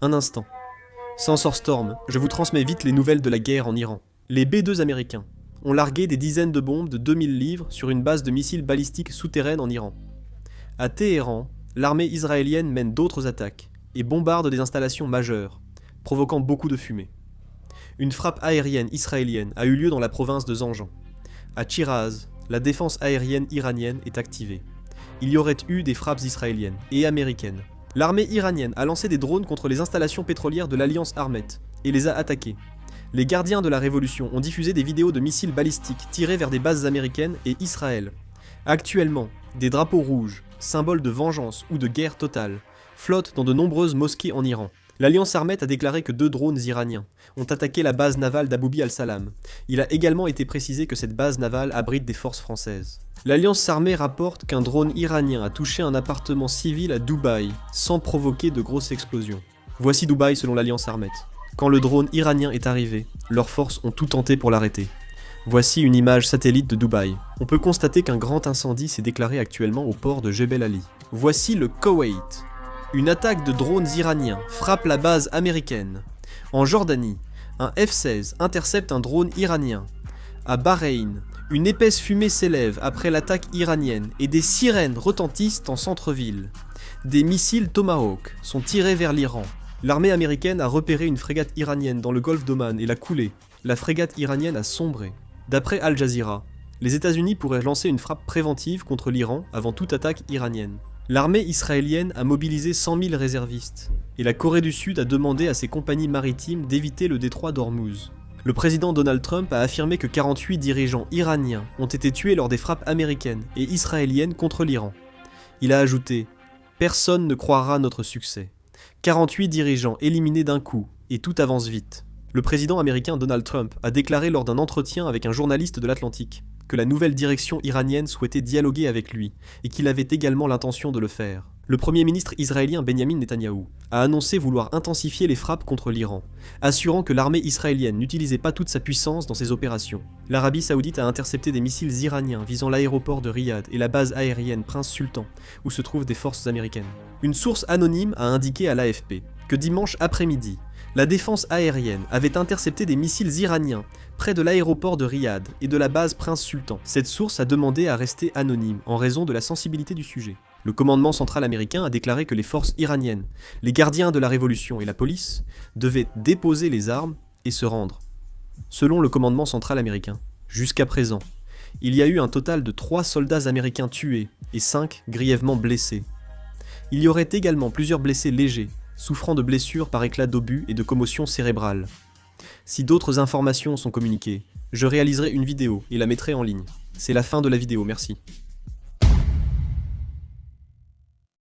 Un instant. Sensor Storm, je vous transmets vite les nouvelles de la guerre en Iran. Les B-2 américains ont largué des dizaines de bombes de 2000 livres sur une base de missiles balistiques souterraines en Iran. À Téhéran, l'armée israélienne mène d'autres attaques et bombarde des installations majeures, provoquant beaucoup de fumée. Une frappe aérienne israélienne a eu lieu dans la province de Zanjan. À Chiraz, la défense aérienne iranienne est activée. Il y aurait eu des frappes israéliennes et américaines. L'armée iranienne a lancé des drones contre les installations pétrolières de l'Alliance Armet et les a attaquées. Les gardiens de la révolution ont diffusé des vidéos de missiles balistiques tirés vers des bases américaines et Israël. Actuellement, des drapeaux rouges, symboles de vengeance ou de guerre totale, flottent dans de nombreuses mosquées en Iran. L'Alliance Armet a déclaré que 2 drones iraniens ont attaqué la base navale d'Aboubi al-Salam. Il a également été précisé que cette base navale abrite des forces françaises. L'Alliance armée rapporte qu'un drone iranien a touché un appartement civil à Dubaï, sans provoquer de grosses explosions. Voici Dubaï selon l'Alliance Armet. Quand le drone iranien est arrivé, leurs forces ont tout tenté pour l'arrêter. Voici une image satellite de Dubaï. On peut constater qu'un grand incendie s'est déclaré actuellement au port de Jebel Ali. Voici le Koweït. Une attaque de drones iraniens frappe la base américaine. En Jordanie, un F-16 intercepte un drone iranien. À Bahreïn, une épaisse fumée s'élève après l'attaque iranienne et des sirènes retentissent en centre-ville. Des missiles Tomahawk sont tirés vers l'Iran. L'armée américaine a repéré une frégate iranienne dans le golfe d'Oman et l'a coulée. La frégate iranienne a sombré. D'après Al Jazeera, les États-Unis pourraient lancer une frappe préventive contre l'Iran avant toute attaque iranienne. L'armée israélienne a mobilisé 100 000 réservistes, et la Corée du Sud a demandé à ses compagnies maritimes d'éviter le détroit d'Ormuz. Le président Donald Trump a affirmé que 48 dirigeants iraniens ont été tués lors des frappes américaines et israéliennes contre l'Iran. Il a ajouté « Personne ne croira notre succès. 48 dirigeants éliminés d'un coup, et tout avance vite. » Le président américain Donald Trump a déclaré lors d'un entretien avec un journaliste de l'Atlantique que la nouvelle direction iranienne souhaitait dialoguer avec lui et qu'il avait également l'intention de le faire. Le premier ministre israélien Benjamin Netanyahou a annoncé vouloir intensifier les frappes contre l'Iran, assurant que l'armée israélienne n'utilisait pas toute sa puissance dans ses opérations. L'Arabie Saoudite a intercepté des missiles iraniens visant l'aéroport de Riyad et la base aérienne Prince Sultan, où se trouvent des forces américaines. Une source anonyme a indiqué à l'AFP que dimanche après-midi, la défense aérienne avait intercepté des missiles iraniens près de l'aéroport de Riyad et de la base Prince Sultan. Cette source a demandé à rester anonyme en raison de la sensibilité du sujet. Le commandement central américain a déclaré que les forces iraniennes, les gardiens de la révolution et la police devaient déposer les armes et se rendre. Selon le commandement central américain, jusqu'à présent, il y a eu un total de 3 soldats américains tués et 5 grièvement blessés. Il y aurait également plusieurs blessés légers, souffrant de blessures par éclat d'obus et de commotion cérébrale. Si d'autres informations sont communiquées, je réaliserai une vidéo et la mettrai en ligne. C'est la fin de la vidéo, merci.